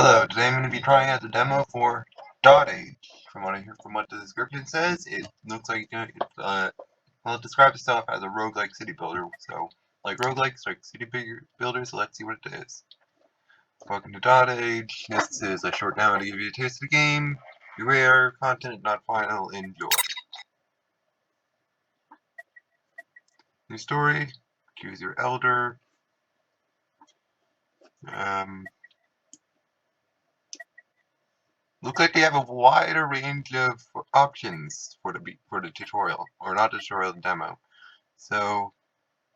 Hello, today I'm going to be trying out the demo for dotAGE. From what I hear, from what the description says, it looks like well, it describes itself as a roguelike city builder. So, like roguelikes, like city builders, so let's see what it is. Welcome to dotAGE. This is a short demo to give you a taste of the game. Beware, content not final, enjoy. New story, choose your elder. Looks like they have a wider range of options for the tutorial, or not the tutorial, the demo. So,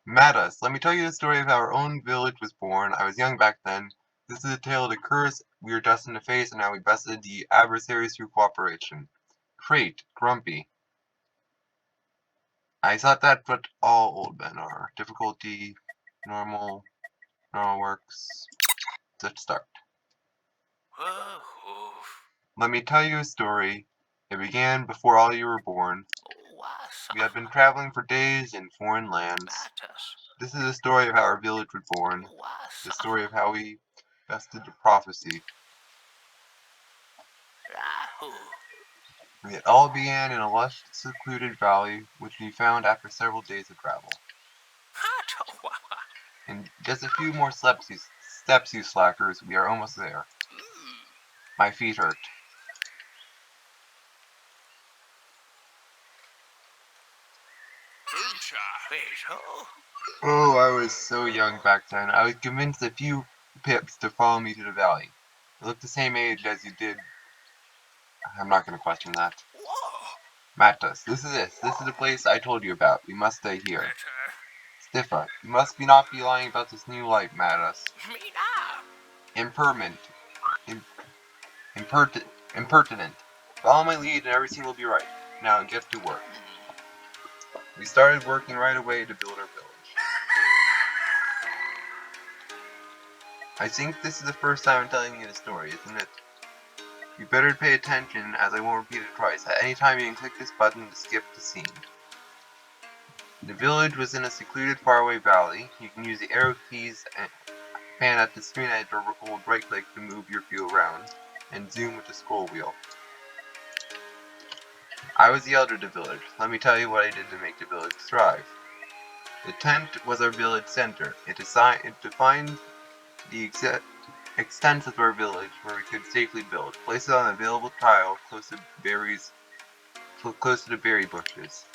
Matus, let me tell you the story of how our own village was born. I was young back then. This is a tale of the curse we were destined to face and how we bested the adversaries through cooperation. Crate, grumpy. I thought that's what all old men are. Difficulty, normal works. Let's start. Let me tell you a story. It began before all you were born. We had been traveling for days in foreign lands. This is the story of how our village was born. The story of how we bested the prophecy. It all began in a lush, secluded valley, which we found after several days of travel. In just a few more steps, you slackers, we are almost there. My feet hurt. Oh, I was so young back then. I was convinced a few pips to follow me to the valley. You look the same age as you did. I'm not going to question that. Matus, this is it. This is the place I told you about. We must stay here. Stiffa, you must not be lying about this new light, Matus. Impertinent. Impertinent. Follow my lead and everything will be right. Now get to work. We started working right away to build our village. I think this is the first time I'm telling you the story, isn't it? You better pay attention, as I won't repeat it twice. At any time you can click this button to skip the scene. The village was in a secluded faraway valley. You can use the arrow keys and pan at the screen edge or hold right click to move your view around, and zoom with the scroll wheel. I was the elder of the village. Let me tell you what I did to make the village thrive. The tent was our village center. It defined the extent of our village where we could safely build. Place it on an available tile close to the berry bushes.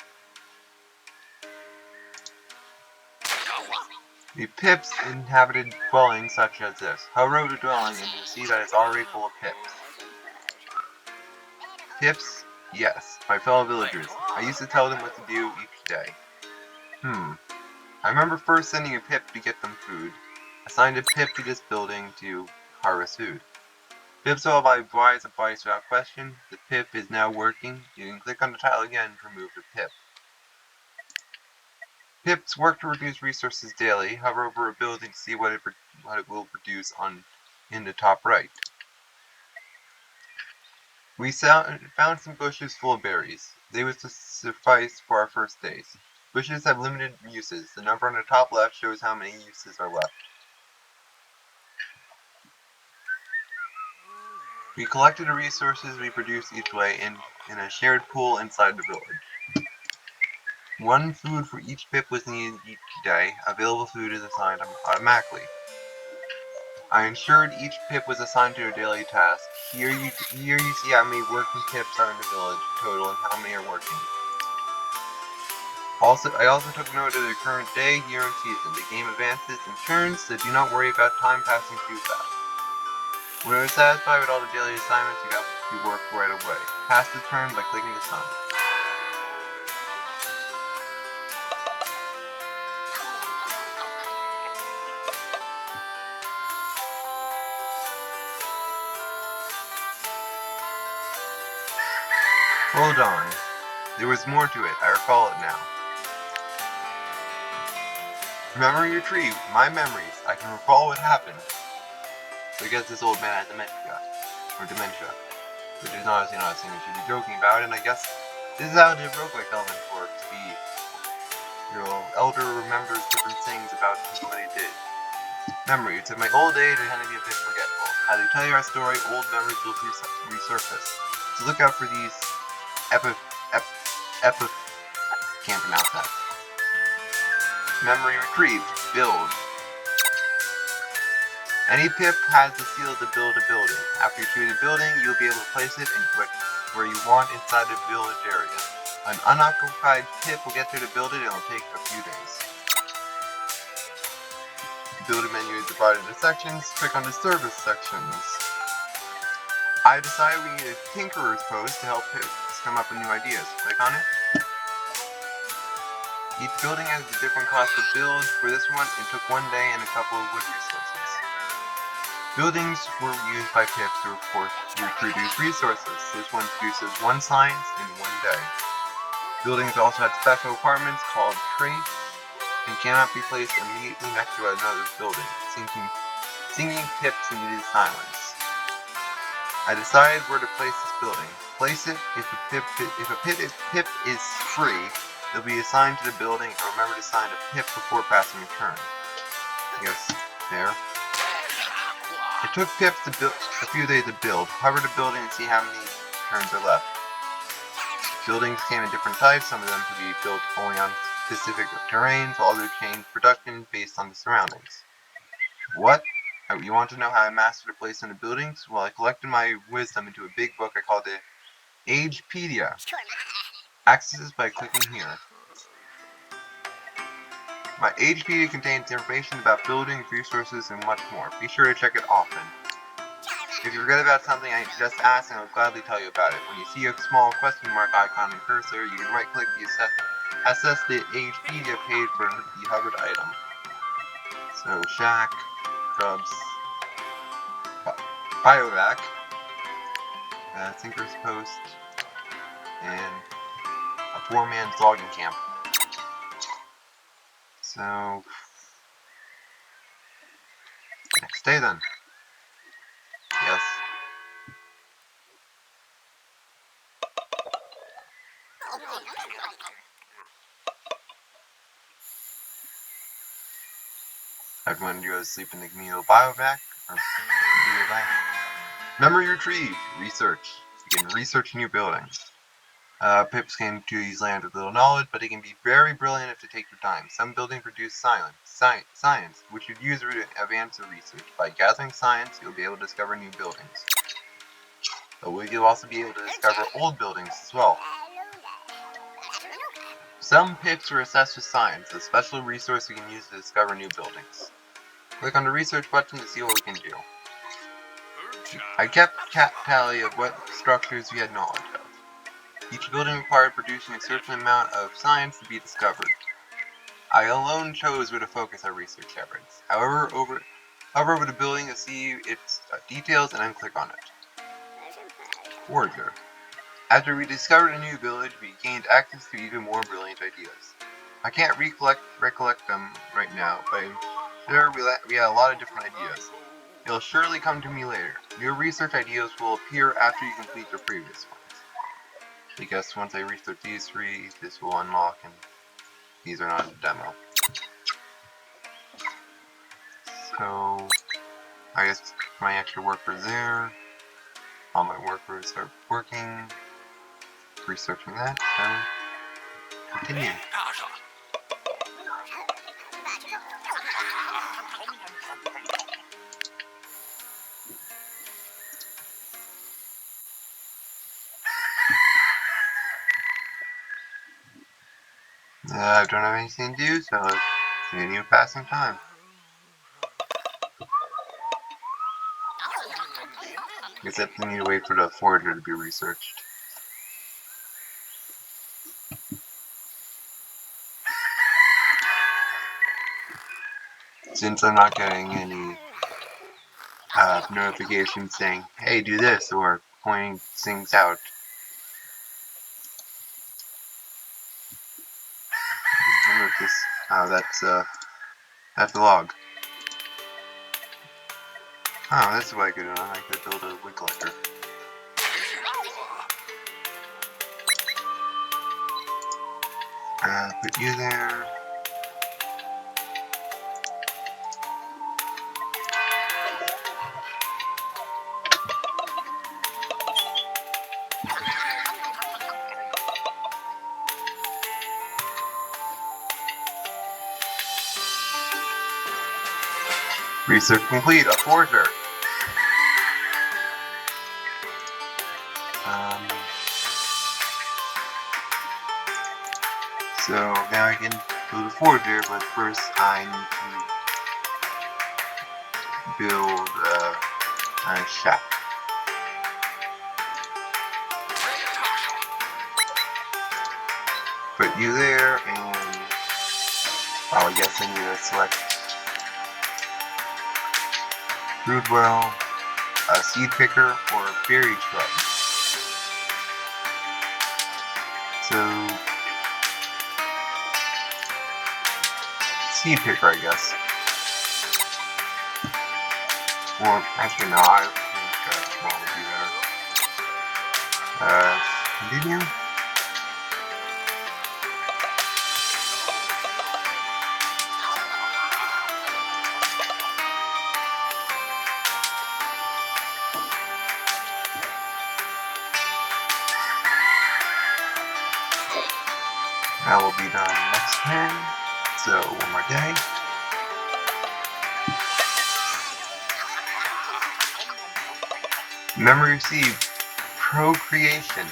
The pips inhabited dwellings such as this. Hover over the dwelling and you'll see that it's already full of pips. Pips? Yes, my fellow villagers. I used to tell them what to do each day. I remember first sending a pip to get them food. Assigned a pip to this building to harvest food. Pips will have wise advice without question. The pip is now working. You can click on the tile again to remove the pip. Pips work to reduce resources daily. Hover over a building to see what it will produce in the top right. We found some bushes full of berries. They would suffice for our first days. Bushes have limited uses. The number on the top left shows how many uses are left. We collected the resources we produced each way in a shared pool inside the village. One food for each pip was needed each day. Available food is assigned automatically. I ensured each pip was assigned to a daily task. Here you see how many working pips are in the village total and how many are working. I also took note of the current day, year, and season. The game advances in turns, so do not worry about time passing too fast. When you are satisfied with all the daily assignments, you have to work right away. Pass the turn by clicking the sun. Hold on. There was more to it. I recall it now. Remember your tree. My memories. I can recall what happened. So I guess this old man has dementia. Which is honestly not a thing we should be joking about, and I guess this is how the roguelike element works. The elder remembers different things about what he did. Memories. In my old age, I tend to be a bit forgetful. As we tell you our story, old memories will resurface. So look out for these can't pronounce that. Memory retrieved. Build. Any pip has the seal to build a building. After you choose a building, you'll be able to place it in where you want inside the village area. An unoccupied pip will get there to build it, and it'll take a few days. The building menu is divided into sections. Click on the service sections. I decided we need a tinkerer's post to help pips come up with new ideas. Click on it. Each building has a different cost to build. For this one, it took 1 day and a couple of wood resources. Buildings were used by pips to produce resources. This one produces 1 science in 1 day. Buildings also had special apartments called traits and cannot be placed immediately next to another building, sinking pips into silence. I decided where to place this building. Place it if a pip is free, it'll be assigned to the building, and remember to assign a pip before passing a turn. Yes, there. It took pips a few days to build. Hover the building and see how many turns are left. Buildings came in different types. Some of them could be built only on specific terrains, while others changed production based on the surroundings. What? You want to know how I mastered a place in the buildings? Well, I collected my wisdom into a big book I called the dotAGEpedia. Access this by clicking here. My dotAGEpedia contains information about buildings, resources, and much more. Be sure to check it often. If you forget about something, I just ask and I'll gladly tell you about it. When you see a small question mark icon and cursor, you can right-click the Assess the dotAGEpedia page for the hovered item. So, shack, grubs, biovac, Tinker's Post, and a poor man's logging camp. So, next day then. Yes. Everyone goes to sleep in the communal biovac, or biovac. Memory retrieved. Research. You can research new buildings. Pips came to these lands with little knowledge, but they can be very brilliant if they take their time. Some buildings produce science, which you'd use to advance the research. By gathering science, you'll be able to discover new buildings. But you'll also be able to discover old buildings as well. Some pips are assessed with science, a special resource we can use to discover new buildings. Click on the research button to see what we can do. I kept tally of what structures we had knowledge of. Each building required producing a certain amount of science to be discovered. I alone chose where to focus our research efforts. Hover over the building to see its details and then click on it. Forager. After we discovered a new village, we gained access to even more brilliant ideas. I can't recollect them right now, but I'm sure we had a lot of different ideas. It'll surely come to me later. New research ideas will appear after you complete the previous ones. I guess once I research these 3, this will unlock, and these are not a demo. So, I guess my extra workers there. All my workers are working. Researching that, so continue. I don't have anything to do, so let's continue passing time. Except we need to wait for the forager to be researched. Since I'm not getting any notifications saying, hey, do this, or pointing things out. Remember this. Oh, that's the log. Oh, that's what I could do. I could build a wood collector. Put you there. Research complete, a forger. So now I can build a forger, but first I need to build a shack. Put you there, and I guess I need to select brood well, a seed picker, or a berry shrub. So seed picker, I guess. Or actually, no, I think one would be better. Continue. That will be done next turn. So one more day. Memory received. Procreation.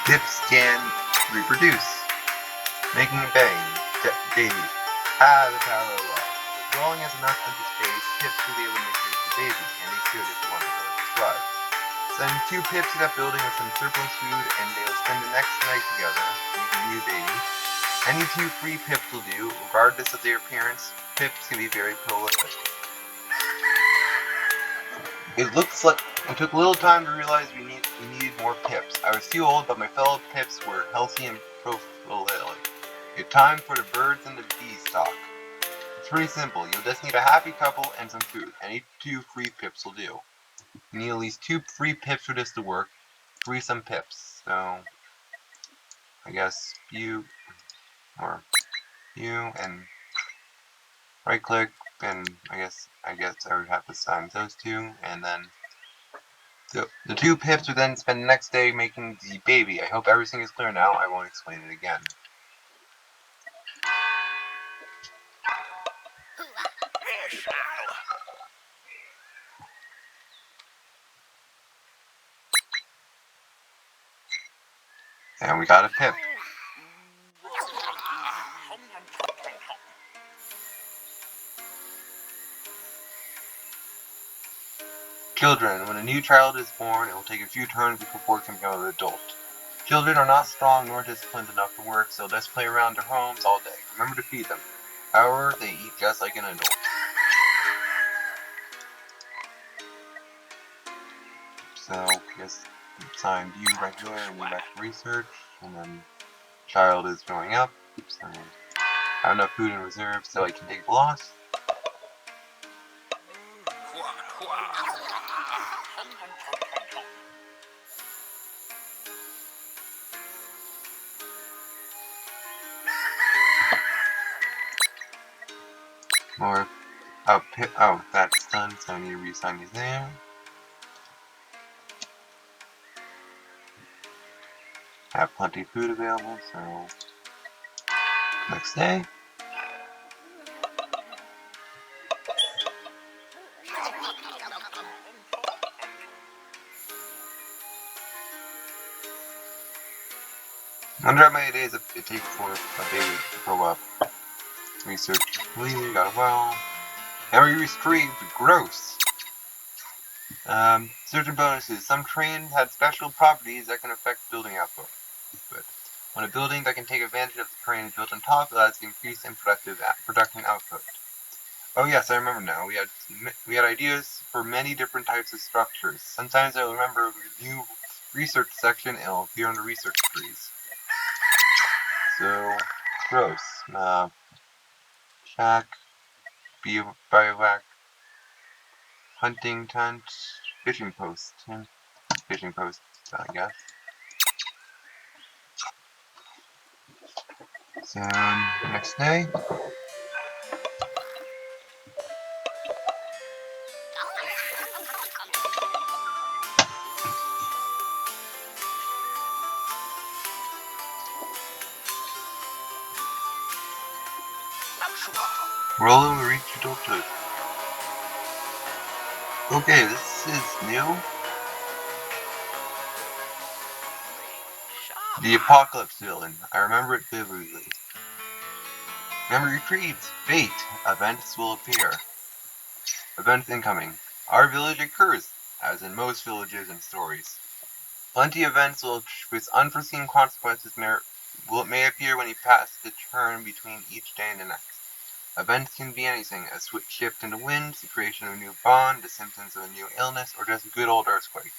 Pips can reproduce. Making a baby. The power of love. As long as enough empty space, Pips will be able to make the baby, and they should if you want to survive. Send 2 Pips to that building with some surplus food, and they'll spend the next night together, making a new baby. Any 2 free Pips will do, regardless of their appearance. Pips can be very prolific. It looks like it took a little time to realize we needed more Pips. I was too old, but my fellow Pips were healthy and prolific. It's time for the birds and the beanstalk. It's pretty simple. You'll just need a happy couple and some food. Any 2 free Pips will do. You need at least 2 free Pips for this to work. Free some Pips. So I guess you and right click, and I guess I would have to assign those 2, and then the 2 Pips would then spend the next day making the baby. I hope everything is clear now. I won't explain it again. And we got a Pip. Children. When a new child is born, it will take a few turns before it can become an adult. Children are not strong nor disciplined enough to work, so just play around their homes all day. Remember to feed them. However, they eat just like an adult. So, I guess assign you regular and you back to research, and then child is growing up, so I have enough food in reserve so I can take the loss. More oh, that's done, so I need to reassign these there. Have plenty of food available, so next day. I wonder how many days it takes for a baby to grow up. Research completed, got a well. Memory retrieved, gross. Certain bonuses. Some trains had special properties that can affect building output. But when a building that can take advantage of the terrain is built on top, it allows increase in production output. Oh yes, I remember now. We had ideas for many different types of structures. Sometimes I'll remember a new research section and it'll appear on the research trees. So, gross. Shack, bivouac, hunting tent, fishing post. Fishing post, I guess. So, next day. We're all going to reach adulthood. Okay, this is new. The Apocalypse Villain. I remember it vividly. Memory retrieved. Fate. Events will appear. Events incoming. Our village occurs, as in most villages and stories. Plenty of events with unforeseen consequences may appear when you pass the turn between each day and the next. Events can be anything: a swift shift in the wind, the creation of a new bond, the symptoms of a new illness, or just a good old earthquake.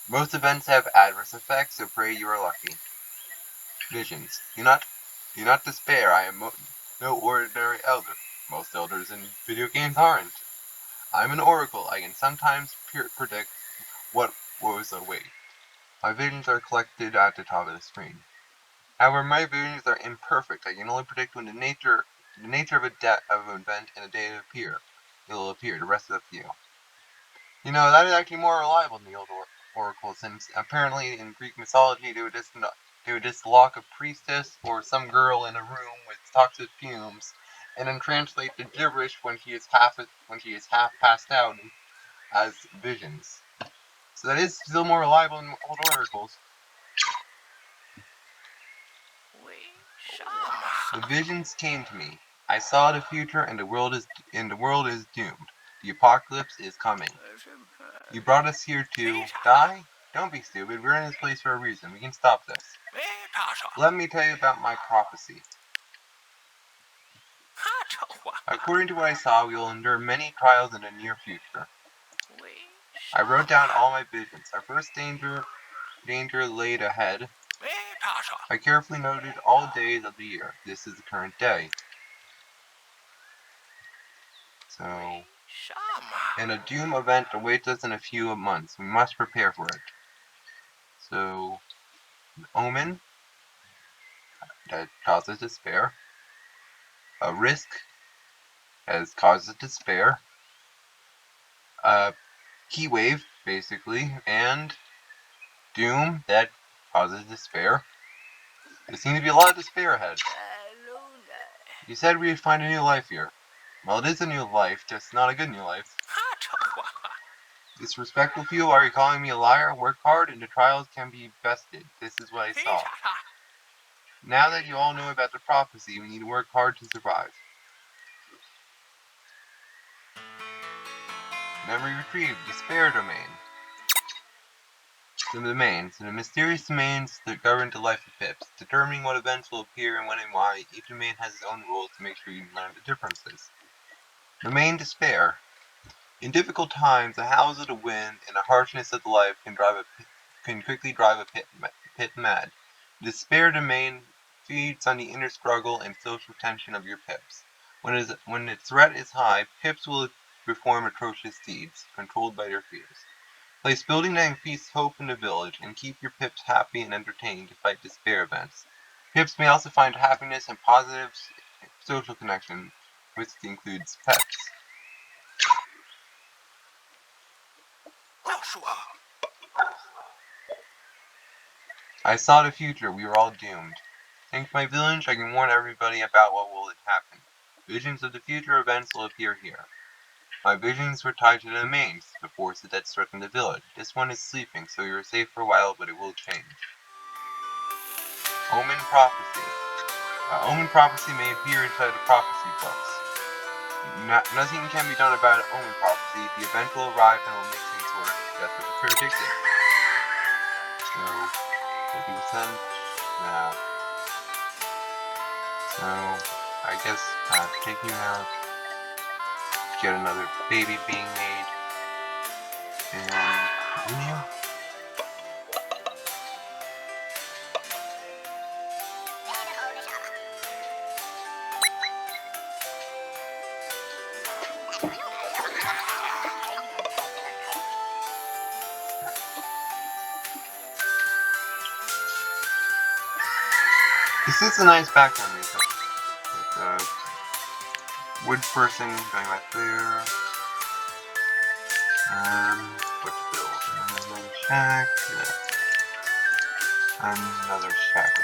Most events have adverse effects, so pray you are lucky. Visions. Do not despair. I am no ordinary elder. Most elders in video games aren't. I'm an oracle. I can sometimes predict what woes await. My visions are collected at the top of the screen. However, my visions are imperfect. I can only predict when the nature of an event and a day it will appear. The rest is up to you. You know, that is actually more reliable than the old oracle, since apparently in Greek mythology they would just lock a priestess or some girl in a room with toxic fumes, and then translate the gibberish when she is half passed out as visions. So that is still more reliable than old oracles. The visions came to me. I saw the future, and the world is doomed. The apocalypse is coming. You brought us here to die? Don't be stupid. We're in this place for a reason. We can stop this. Let me tell you about my prophecy. According to what I saw, we will endure many trials in the near future. I wrote down all my visions. Our first danger laid ahead. I carefully noted all days of the year. This is the current day. So, and a doom event awaits us in a few months. We must prepare for it. So, omen that causes despair. A risk that causes despair. A key wave, basically, and doom that causes despair. There seems to be a lot of despair ahead. You said we would find a new life here. Well, it is a new life, just not a good new life. Disrespectful to you, are you calling me a liar? Work hard and the trials can be bested. This is what I saw. Now that you all know about the prophecy, we need to work hard to survive. Memory retrieved. Despair domain. The domains. The mysterious domains that govern the life of Pips, determining what events will appear and when and why. Each domain has its own rules to make sure you learn the differences. Domain despair. In difficult times, the howls of the wind and the harshness of life can quickly drive a pit mad. The despair domain feeds on the inner struggle and social tension of your Pips. When the threat is high, Pips will perform atrocious deeds, controlled by their fears. Place building that increase hope in the village, and keep your Pips happy and entertained to fight despair events. Pips may also find happiness and positive social connection, which includes pets. I saw the future. We were all doomed. Thanks to my village, I can warn everybody about what will happen. Visions of the future events will appear here. My visions were tied to the domains, the forces that threaten the village. This one is sleeping, so you're safe for a while, but it will change. Omen prophecy. Omen prophecy may appear inside the prophecy books. Nothing can be done about omen prophecy. The event will arrive and will make things worse. That's what the predicted. So, 50%. Yeah. So, I guess taking out, get another baby being made, and continue. This is a nice background music. With wood person going back there. What to build? Another shack. Another shack.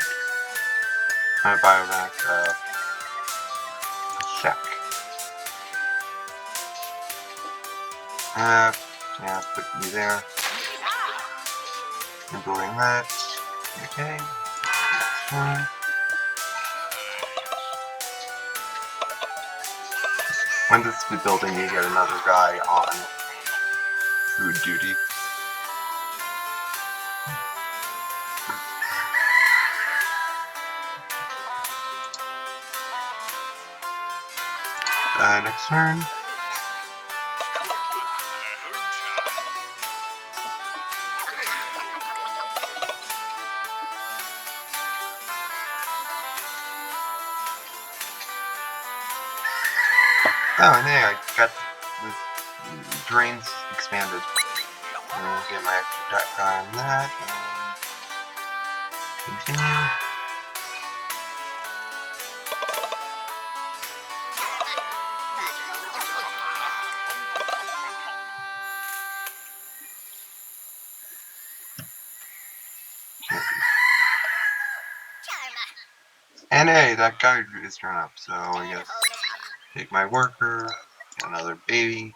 Biovac. check. Yeah, put you there. I'm building that. Okay. When this is building, you get another guy on food duty. Next turn. Oh, and there, I got the drains expanded. I'll get my extra attack guy on that, and continue. And hey, that guy is turned up, so I guess take my worker, get another baby.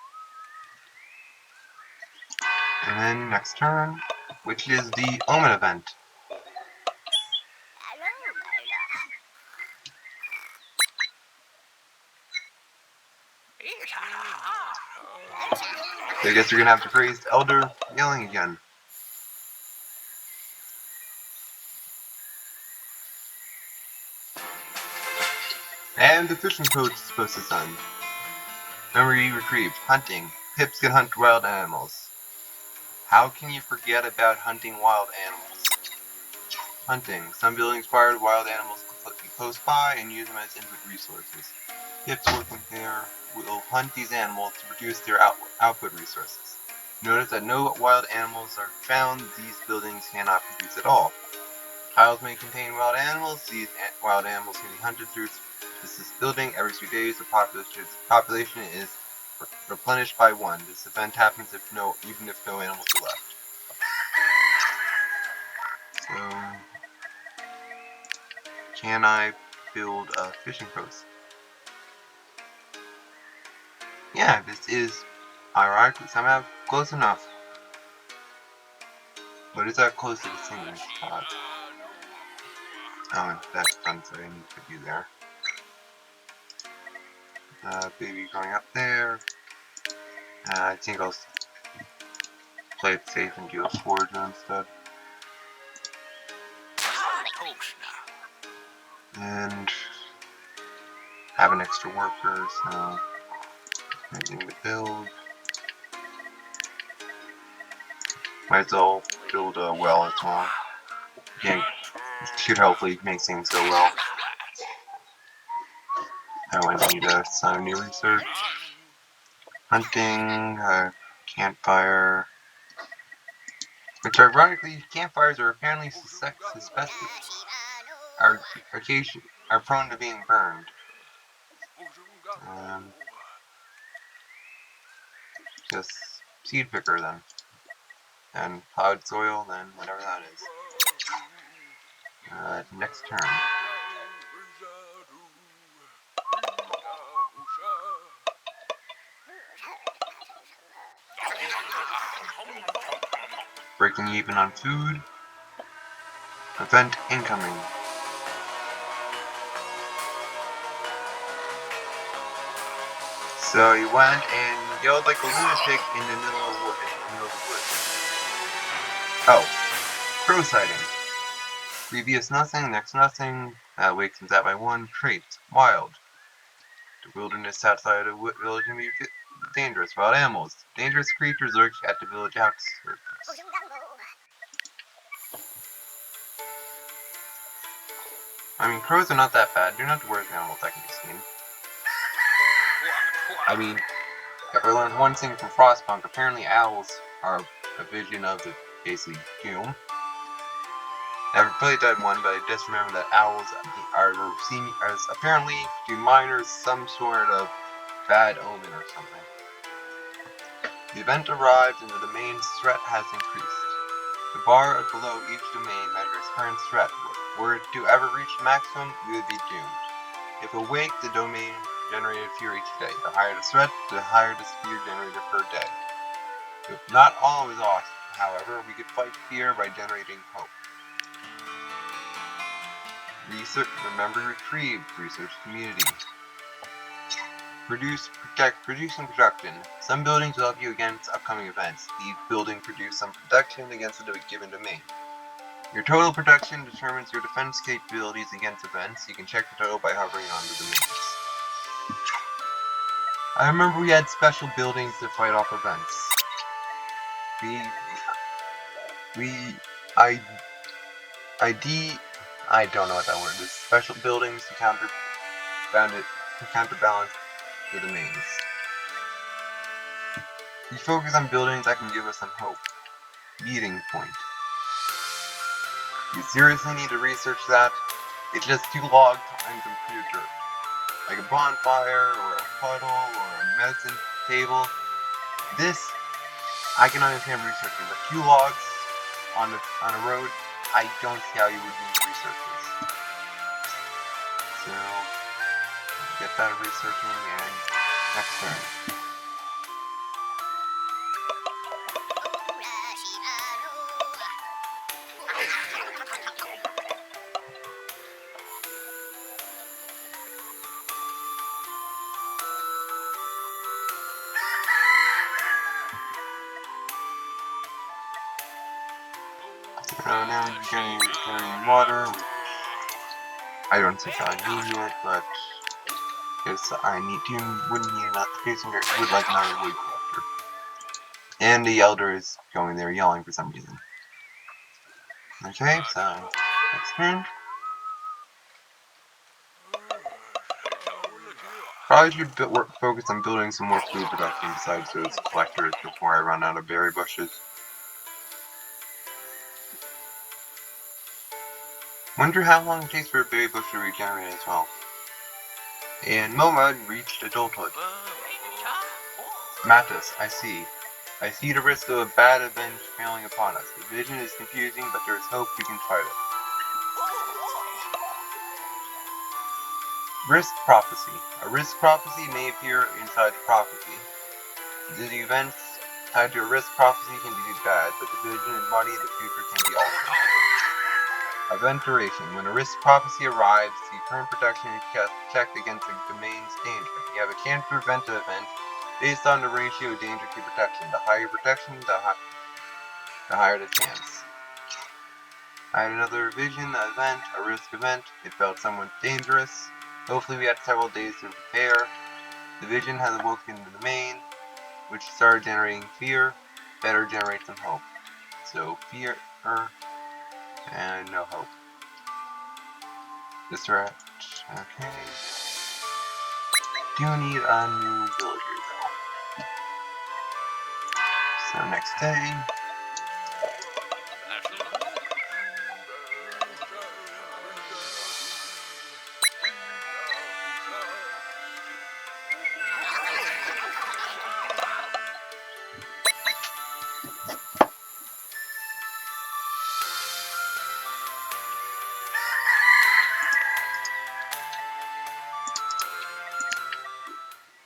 And then next turn, which is the Omen event. So I guess you're gonna have to praise Elder yelling again. And the fishing coach is supposed to send. Memory retrieved. Hunting. Pips can hunt wild animals. How can you forget about hunting wild animals? Hunting. Some buildings require wild animals close by and use them as input resources. Pips working there will hunt these animals to produce their output resources. Notice that no wild animals are found. These buildings cannot produce at all. Tiles may contain wild animals. These wild animals can be hunted through this building every 2 days. The population is replenished by 1. This event happens even if no animals are left. So, can I build a fishing post? Yeah, this is ironically somehow close enough. But is that close to the same spot? Oh, that's done, so I need to be there. Baby going up there. I think I'll play it safe and do a forager instead. And have an extra worker, so anything to build. Might as well build a well as well. Yeah, should hopefully make things go well. I need some new research. Hunting, campfire. Which ironically, campfires are apparently are prone to being burned. Just seed picker then. And plowed soil then, whatever that is. Next turn. Breaking even on food. Event incoming. So he went and yelled like a lunatic in the middle of the woods. Oh, crow sighting. Previous nothing, next nothing. Wakes him out by 1. Traits. Wild. The wilderness outside of the village can be dangerous. Wild animals. Dangerous creatures lurk at the village outskirts. I mean, crows are not that bad. They're not the worst animals I can be seen. I mean, if I learned one thing from Frostpunk, apparently owls are a vision of the basically doom. Never played that one, but I just remember that owls are seen as apparently to miners some sort of bad omen or something. The event arrived and the domain's threat has increased. The bar below each domain measures current threat. Were it to ever reach maximum, we would be doomed. If awake, the domain generated fear each day. The higher the threat, the higher the fear generated per day. Not always awesome, however, we could fight fear by generating hope. Research, remember, retrieve, research community. Produce, protect, produce and production. Some buildings will help you against upcoming events. Each building produce some protection against a given domain. Your total protection determines your defense capabilities against events. You can check the total by hovering on the domains. I remember we had special buildings to fight off events. I don't know what that word is. Special buildings to counterbalance the domains. We focus on buildings that can give us some hope. Meeting point. You seriously need to research that? It's just 2 log times some pure dirt. Like a bonfire, or a puddle, or a medicine table. This, I can understand researching, but 2 logs on a road, I don't see how you would need to research this. So, get that researching, and next turn. Now you're carrying water, which I don't think I need it, but because wouldn't need another facing it would like another wood collector. And the elder is going there yelling for some reason. Okay, so next turn. Probably should focus on building some more food production besides those collectors before I run out of berry bushes. Wonder how long it takes for a berry bush to regenerate as well. And Moma reached adulthood. Matus, I see. I see the risk of a bad event failing upon us. The vision is confusing, but there is hope we can fight it. Risk prophecy. A risk prophecy may appear inside the prophecy. The events tied to a risk prophecy can be bad, but the vision and money in the future can be altered. Event duration. When a risk prophecy arrives, the current protection is checked against the domain's danger. You have a chance to prevent the event based on the ratio of danger to protection. The higher protection, the higher the chance. I had another vision, event, a risk event. It felt somewhat dangerous. Hopefully we had several days to prepare. The vision has awoken the domain, which started generating fear. Better generate some hope. So fear and no hope. This right. Okay. Do need a new villager though. So next day.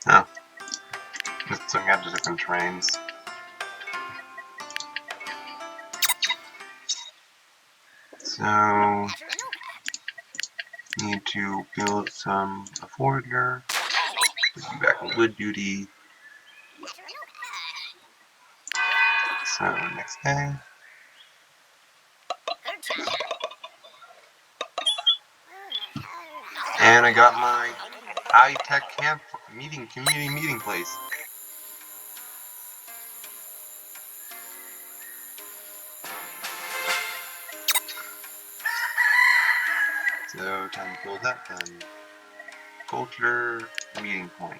Oh. Just looking at the different terrains. So need to build a forager. Be back on wood duty. So next day. And I got my high-tech community meeting place. So time to build that then. Culture meeting point.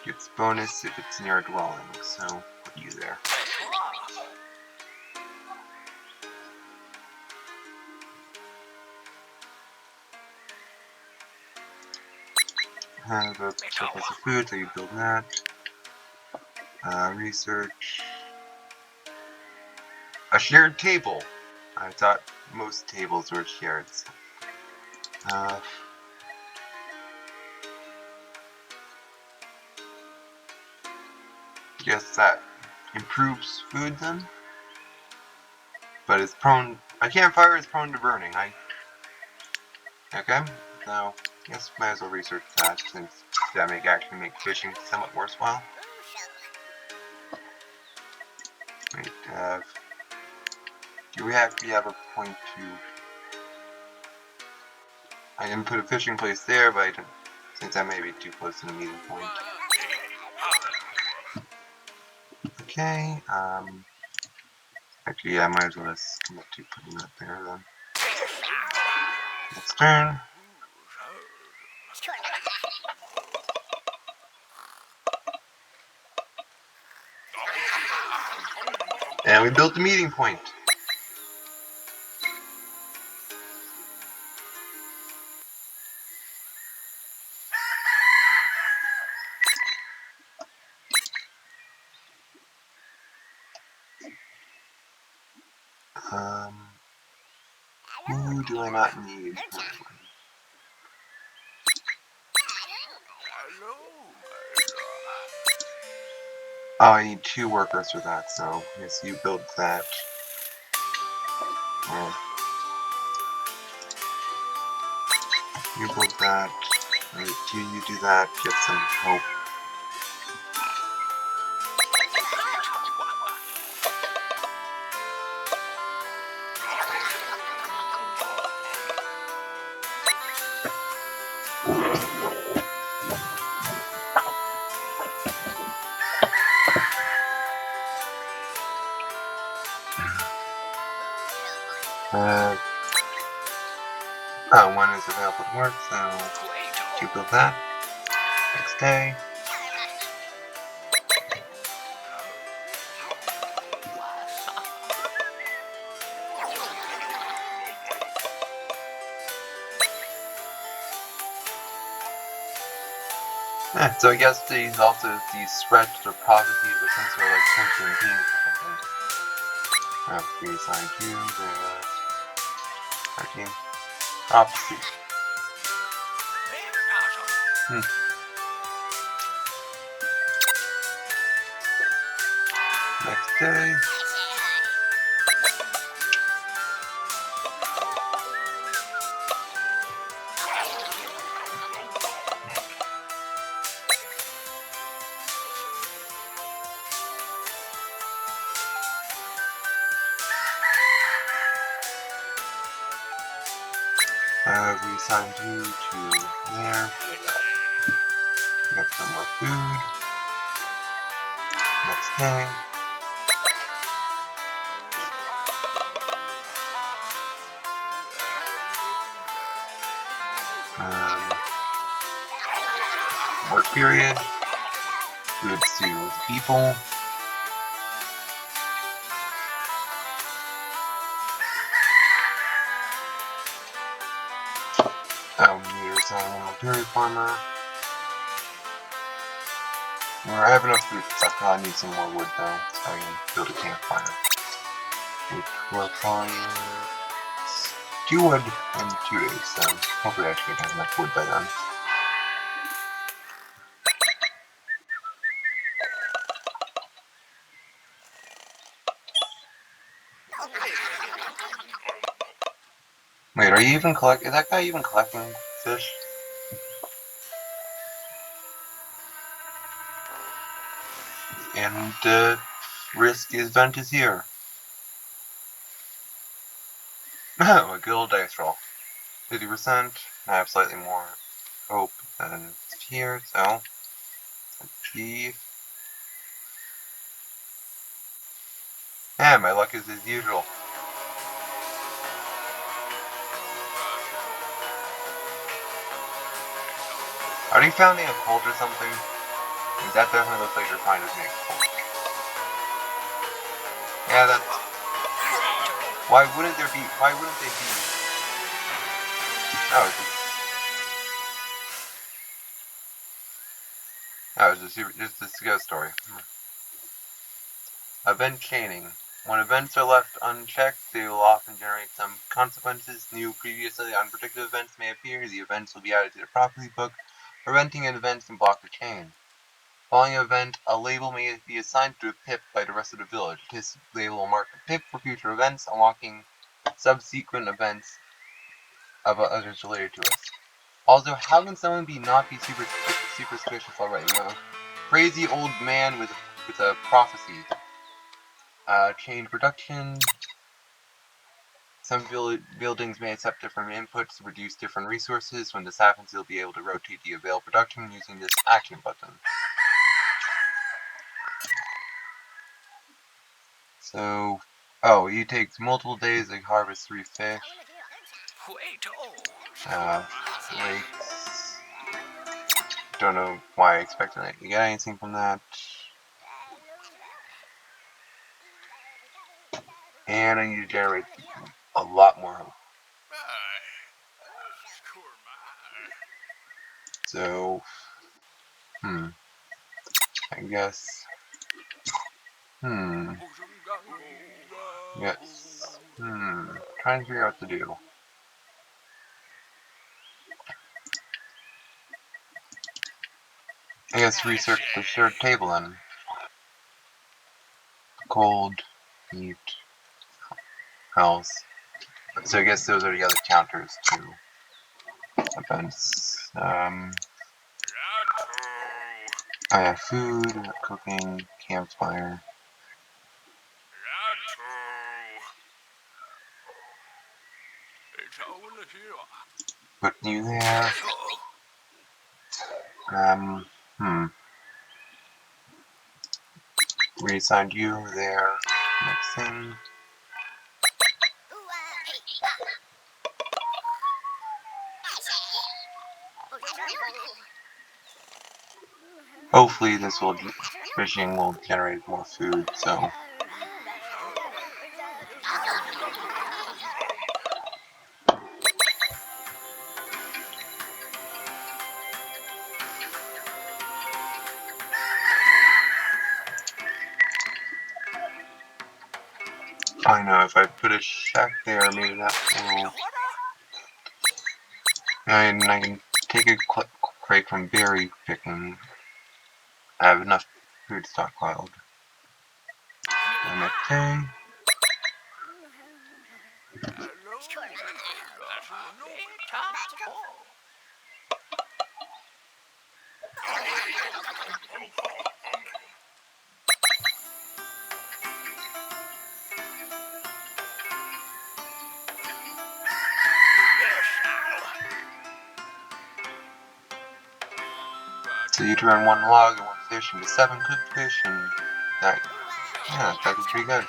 Gets bonus if it's near a dwelling, so put you there. Have a surplus of food, so you build that. Research. A shared table. I thought most tables were shared. Guess that improves food then? But it's prone... A campfire is prone to burning. Okay, so I guess might as well research that since that may actually make fishing somewhat worthwhile. Wait, do we actually have a point to... I can put a fishing place there, but I don't... Since that may be too close to the meeting point. Okay, actually, yeah, I might as well just commit to putting that there then. Next turn. And we built the meeting point. Who do I not need? Oh, I need 2 workers for that, so yes, you build that. Oh. You build that. Right, you do that, get some hope. One is available to work, so you build that. Next day. So I guess these threats or prophecies or some sort of like sentient beings or something. We assigned you the 13 prophecy. Next day. We assigned you to there. Get some more food. Next day. Work period. Goods to people. Need to assign one more dairy farmer. I have enough food, I probably need some more wood though, so I can build a campfire. Which requires 2 wood in 2 days, so hopefully I should have enough wood by then. Wait, are you even is that guy even collecting fish? And risk is vent is here. Oh, a good old dice roll. 50%. I have slightly more hope than here, so achieve. And my luck is as usual. Are you founding a cult or something? That definitely looks like you're trying to make a cult. Yeah, that's... Why wouldn't they be... Oh, it's just a ghost story. Event chaining. When events are left unchecked, they will often generate some consequences. New, previously unpredicted events may appear. The events will be added to the property book. Preventing an event can block the chain. Following an event, a label may be assigned to a pip by the rest of the village. This label will mark the pip for future events, unlocking subsequent events of others related to us. Also, how can someone not be superstitious already? You know, a crazy old man with a prophecy. Chain production. Some buildings may accept different inputs to produce different resources. When this happens, you'll be able to rotate the available production using this action button. So, it takes multiple days to harvest 3 fish. Lakes. Don't know why I expected to get anything from that. And I need to generate a lot more hope. So, I guess, yes, trying to figure out what to do. I guess research the shared table then. Cold, heat, health. So I guess those are the other counters to events. I have food, cooking, campfire. Put you there. Reassigned you there. Next thing. Hopefully fishing will generate more food, so. I know, if I put a shack there, maybe that will. And I can take a crate from berry picking. I have enough food stockpiled. Okay. So you turn 1 log and 1 fish into 7 cooked fish, and that, yeah, that was pretty good.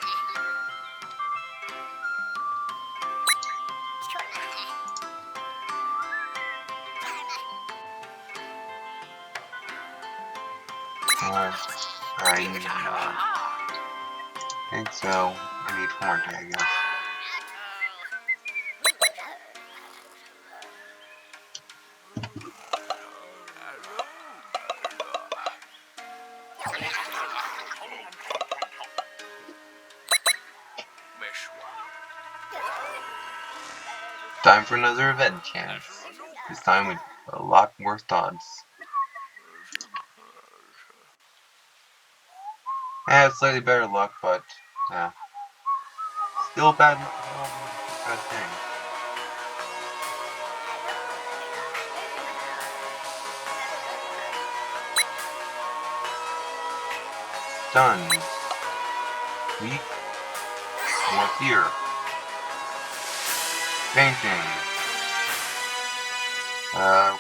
I think so. I need 4 more day, I guess. Time for another event chance. This time with a lot worse odds. I had slightly better luck, but still bad thing. Done. Weak. More fear. Painting.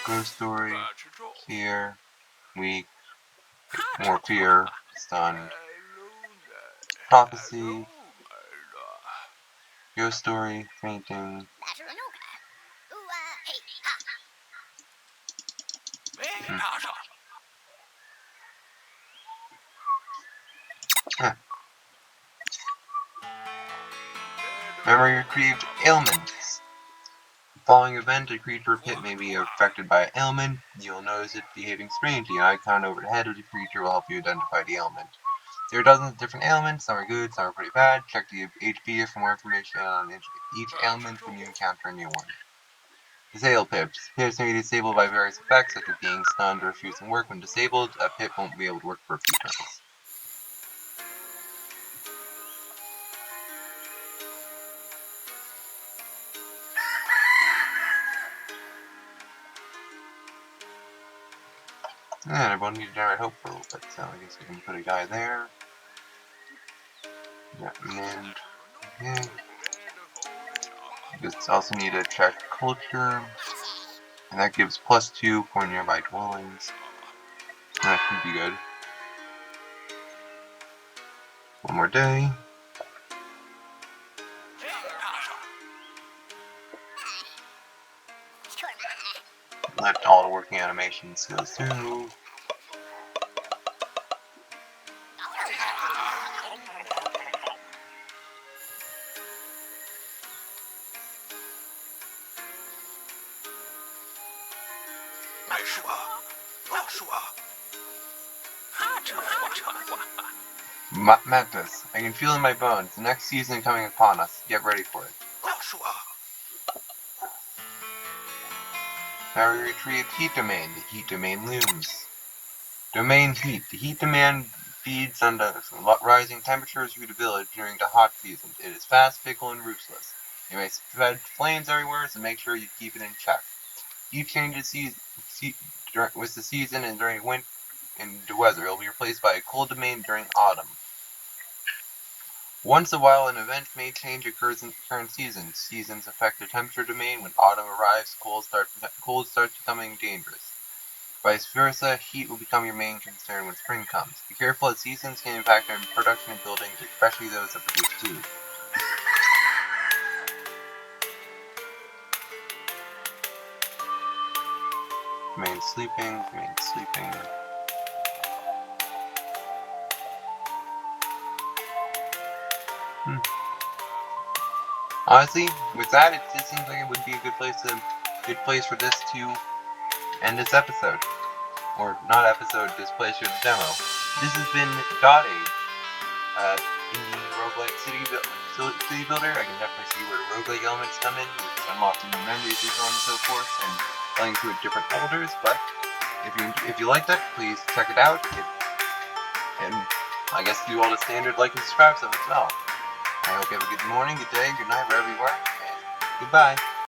Ghost story. Fear. Weak. More fear. Stunned. Prophecy. Ghost story. Fainting. Memory retrieved. Ailments. Following event, a creature or pit may be affected by an ailment. You'll notice it behaving strangely. An icon over the head of the creature will help you identify the ailment. There are dozens of different ailments. Some are good, some are pretty bad. Check the HP for more information on each ailment when you encounter a new one. Disable pips. Pips may be disabled by various effects, such as being stunned or refusing work. When disabled, a pip won't be able to work for a few turns. And everyone needs to generate hope for a little bit, so I guess we can put a guy there. Yeah, and okay. Just also need to check culture, and that gives +2 for nearby dwellings. That should be good. One more day. Let all the working animations go through. Mantis, I can feel in my bones. The next season coming upon us. Get ready for it. Barrier retrieved. Heat domain. The heat domain looms. Domain heat. The heat domain feeds on the rising temperatures through the village during the hot season. It is fast, fickle, and ruthless. You may spread flames everywhere, so make sure you keep it in check. Keep changing with the season and during winter and the weather. It will be replaced by a cold domain during autumn. Once in a while, an event may change occurs in the current season. Seasons affect the temperature domain. When autumn arrives, cold starts becoming dangerous. Vice versa, heat will become your main concern when spring comes. Be careful as seasons can impact on production of buildings, especially those that produce food. Remain sleeping, remain sleeping. Honestly, with that, it seems like it would be a good place for this to end this episode. Or not episode, this place for the demo. This has been dotAGE, indie roguelike city builder. I can definitely see where the roguelike elements come in, with unlocking new memories and so on and so forth, and playing through different folders. But if you liked it, please check it out. And I guess do all the standard like and subscribe stuff as well. I hope you have a good morning, good day, good night, wherever you are, and goodbye.